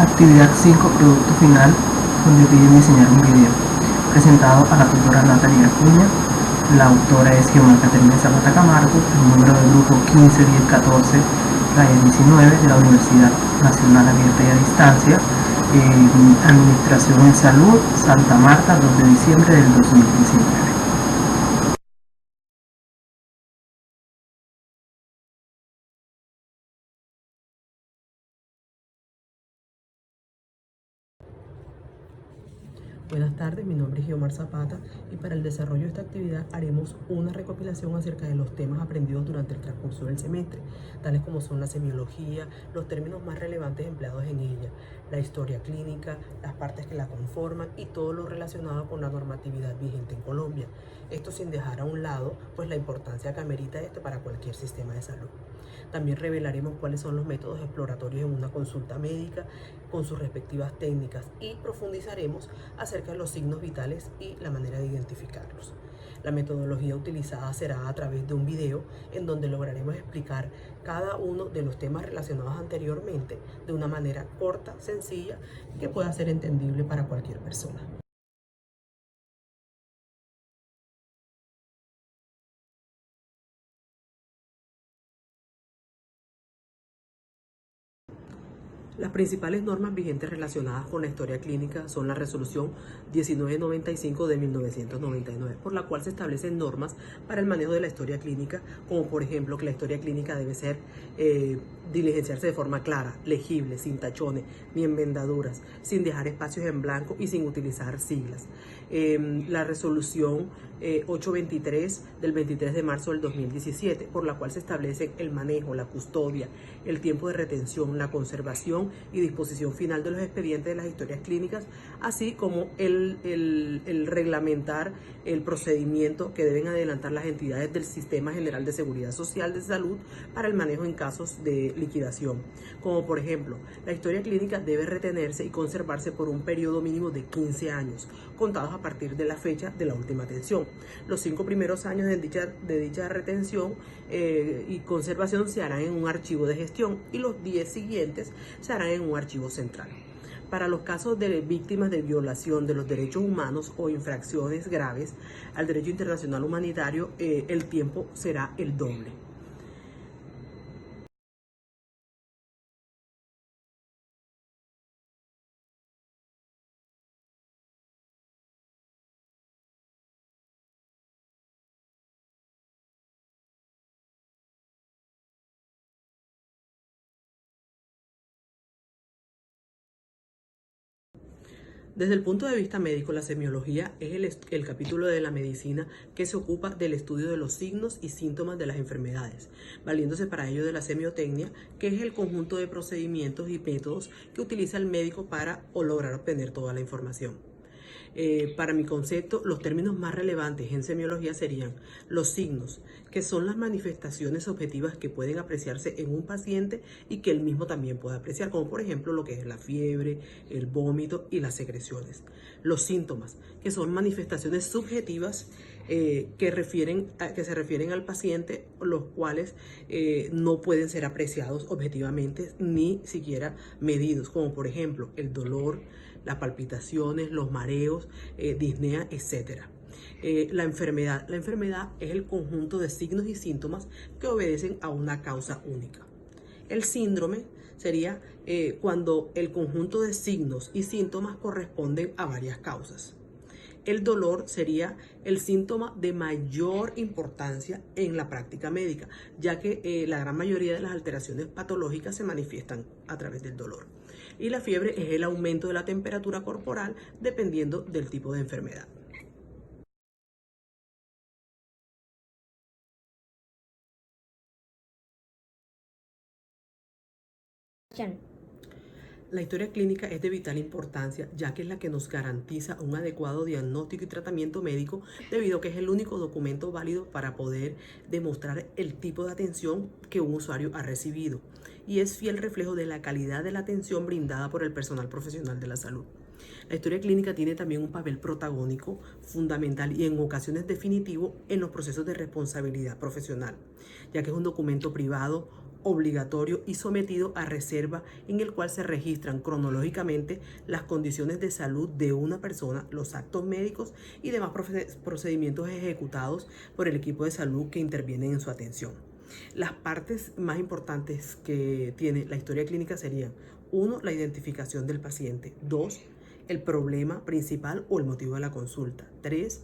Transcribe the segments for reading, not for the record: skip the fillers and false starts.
Actividad 5, producto final, donde piden diseñar un video. Presentado a la tutora Natalia Acuña. La autora es Xiomara Caterina Zapata Camargo, el número del grupo 151014-19 de la Universidad Nacional Abierta y a Distancia, Administración en Salud, Santa Marta, 2 de diciembre del 2019. Buenas tardes, mi nombre es Xiomara Zapata y para el desarrollo de esta actividad haremos una recopilación acerca de los temas aprendidos durante el transcurso del semestre, tales como son la semiología, los términos más relevantes empleados en ella, la historia clínica, las partes que la conforman y todo lo relacionado con la normatividad vigente en Colombia. Esto sin dejar a un lado pues la importancia que amerita esto para cualquier sistema de salud. También revelaremos cuáles son los métodos exploratorios en una consulta médica con sus respectivas técnicas y profundizaremos acerca de los signos vitales y la manera de identificarlos. La metodología utilizada será a través de un video en donde lograremos explicar cada uno de los temas relacionados anteriormente de una manera corta, sencilla y que pueda ser entendible para cualquier persona. Las principales normas vigentes relacionadas con la historia clínica son la resolución 1995 de 1999, por la cual se establecen normas para el manejo de la historia clínica, como por ejemplo que la historia clínica debe ser diligenciarse de forma clara, legible, sin tachones ni envendaduras, sin dejar espacios en blanco y sin utilizar siglas. La resolución 823 del 23 de marzo del 2017, por la cual se establecen el manejo, la custodia, el tiempo de retención, la conservación y disposición final de los expedientes de las historias clínicas, así como el reglamentar el procedimiento que deben adelantar las entidades del Sistema General de Seguridad Social de Salud para el manejo en casos de liquidación, como por ejemplo, la historia clínica debe retenerse y conservarse por un periodo mínimo de 15 años, contados a partir de la fecha de la última atención. Los 5 primeros años de dicha retención y conservación se harán en un archivo de gestión y los 10 siguientes se harán en un archivo central. Para los casos de víctimas de violación de los derechos humanos o infracciones graves al derecho internacional humanitario, el tiempo será el doble. Desde el punto de vista médico, la semiología es el capítulo de la medicina que se ocupa del estudio de los signos y síntomas de las enfermedades, valiéndose para ello de la semiotecnia, que es el conjunto de procedimientos y métodos que utiliza el médico para lograr obtener toda la información. Para mi concepto, los términos más relevantes en semiología serían los signos, que son las manifestaciones objetivas que pueden apreciarse en un paciente y que él mismo también puede apreciar, como por ejemplo lo que es la fiebre, el vómito y las secreciones. Los síntomas, que son manifestaciones subjetivas que se refieren al paciente, los cuales no pueden ser apreciados objetivamente ni siquiera medidos, como por ejemplo el dolor, las palpitaciones, los mareos, disnea, etc. La enfermedad es el conjunto de signos y síntomas que obedecen a una causa única. El síndrome sería cuando el conjunto de signos y síntomas corresponden a varias causas. El dolor sería el síntoma de mayor importancia en la práctica médica, ya que la gran mayoría de las alteraciones patológicas se manifiestan a través del dolor. Y la fiebre es el aumento de la temperatura corporal dependiendo del tipo de enfermedad. La historia clínica es de vital importancia, ya que es la que nos garantiza un adecuado diagnóstico y tratamiento médico, debido a que es el único documento válido para poder demostrar el tipo de atención que un usuario ha recibido, y es fiel reflejo de la calidad de la atención brindada por el personal profesional de la salud. La historia clínica tiene también un papel protagónico, fundamental y en ocasiones definitivo en los procesos de responsabilidad profesional, ya que es un documento privado obligatorio y sometido a reserva, en el cual se registran cronológicamente las condiciones de salud de una persona, los actos médicos y demás procedimientos ejecutados por el equipo de salud que intervienen en su atención. Las partes más importantes que tiene la historia clínica serían: 1. La identificación del paciente. 2. El problema principal o el motivo de la consulta. 3.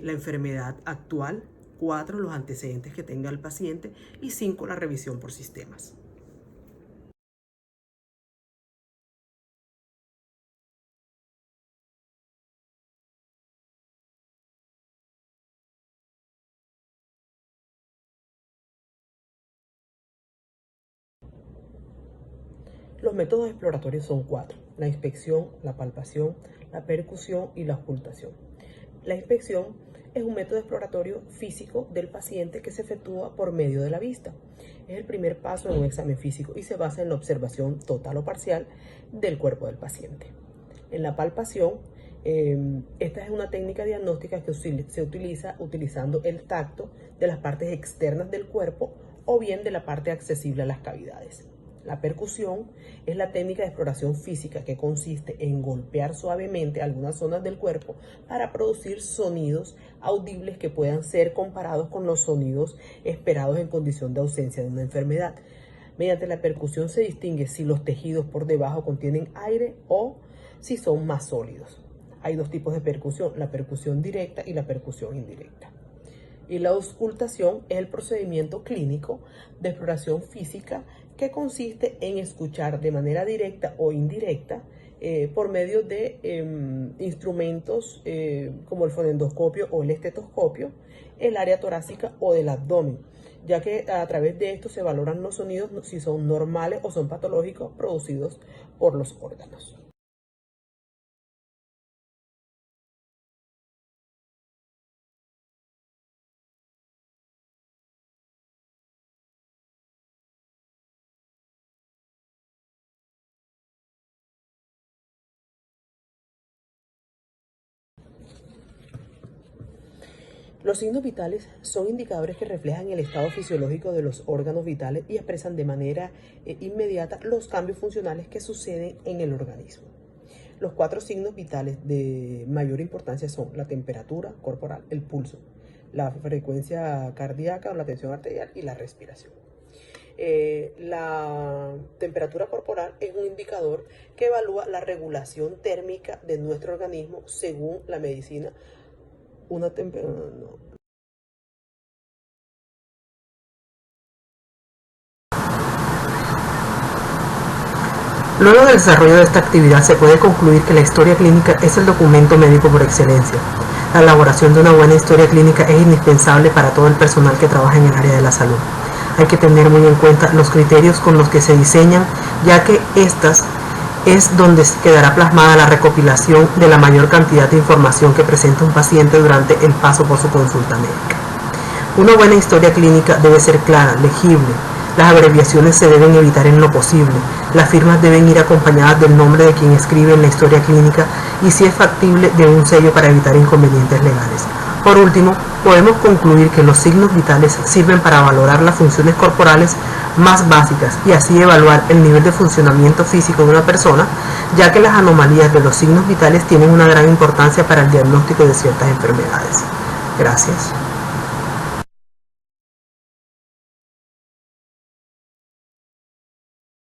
La enfermedad actual. 4. Los antecedentes que tenga el paciente. Y 5. La revisión por sistemas. Los métodos exploratorios son 4: la inspección, la palpación, la percusión y la ocultación. La inspección es un método exploratorio físico del paciente que se efectúa por medio de la vista. Es el primer paso en un examen físico y se basa en la observación total o parcial del cuerpo del paciente. En la palpación, esta es una técnica diagnóstica que se utiliza utilizando el tacto de las partes externas del cuerpo o bien de la parte accesible a las cavidades. La percusión es la técnica de exploración física que consiste en golpear suavemente algunas zonas del cuerpo para producir sonidos audibles que puedan ser comparados con los sonidos esperados en condición de ausencia de una enfermedad. Mediante la percusión se distingue si los tejidos por debajo contienen aire o si son más sólidos. Hay dos tipos de percusión: la percusión directa y la percusión indirecta. Y la auscultación es el procedimiento clínico de exploración física que consiste en escuchar de manera directa o indirecta por medio de instrumentos como el fonendoscopio o el estetoscopio, el área torácica o del abdomen, ya que a través de esto se valoran los sonidos si son normales o son patológicos producidos por los órganos. Los signos vitales son indicadores que reflejan el estado fisiológico de los órganos vitales y expresan de manera inmediata los cambios funcionales que suceden en el organismo. Los 4 signos vitales de mayor importancia son la temperatura corporal, el pulso, la frecuencia cardíaca o la tensión arterial y la respiración. La temperatura corporal es un indicador que evalúa la regulación térmica de nuestro organismo según la medicina. Luego del desarrollo de esta actividad se puede concluir que la historia clínica es el documento médico por excelencia. La elaboración de una buena historia clínica es indispensable para todo el personal que trabaja en el área de la salud. Hay que tener muy en cuenta los criterios con los que se diseñan, ya que estas es donde quedará plasmada la recopilación de la mayor cantidad de información que presenta un paciente durante el paso por su consulta médica. Una buena historia clínica debe ser clara, legible. Las abreviaciones se deben evitar en lo posible. Las firmas deben ir acompañadas del nombre de quien escribe en la historia clínica y, si es factible, de un sello para evitar inconvenientes legales. Por último, podemos concluir que los signos vitales sirven para valorar las funciones corporales más básicas y así evaluar el nivel de funcionamiento físico de una persona, ya que las anomalías de los signos vitales tienen una gran importancia para el diagnóstico de ciertas enfermedades. Gracias.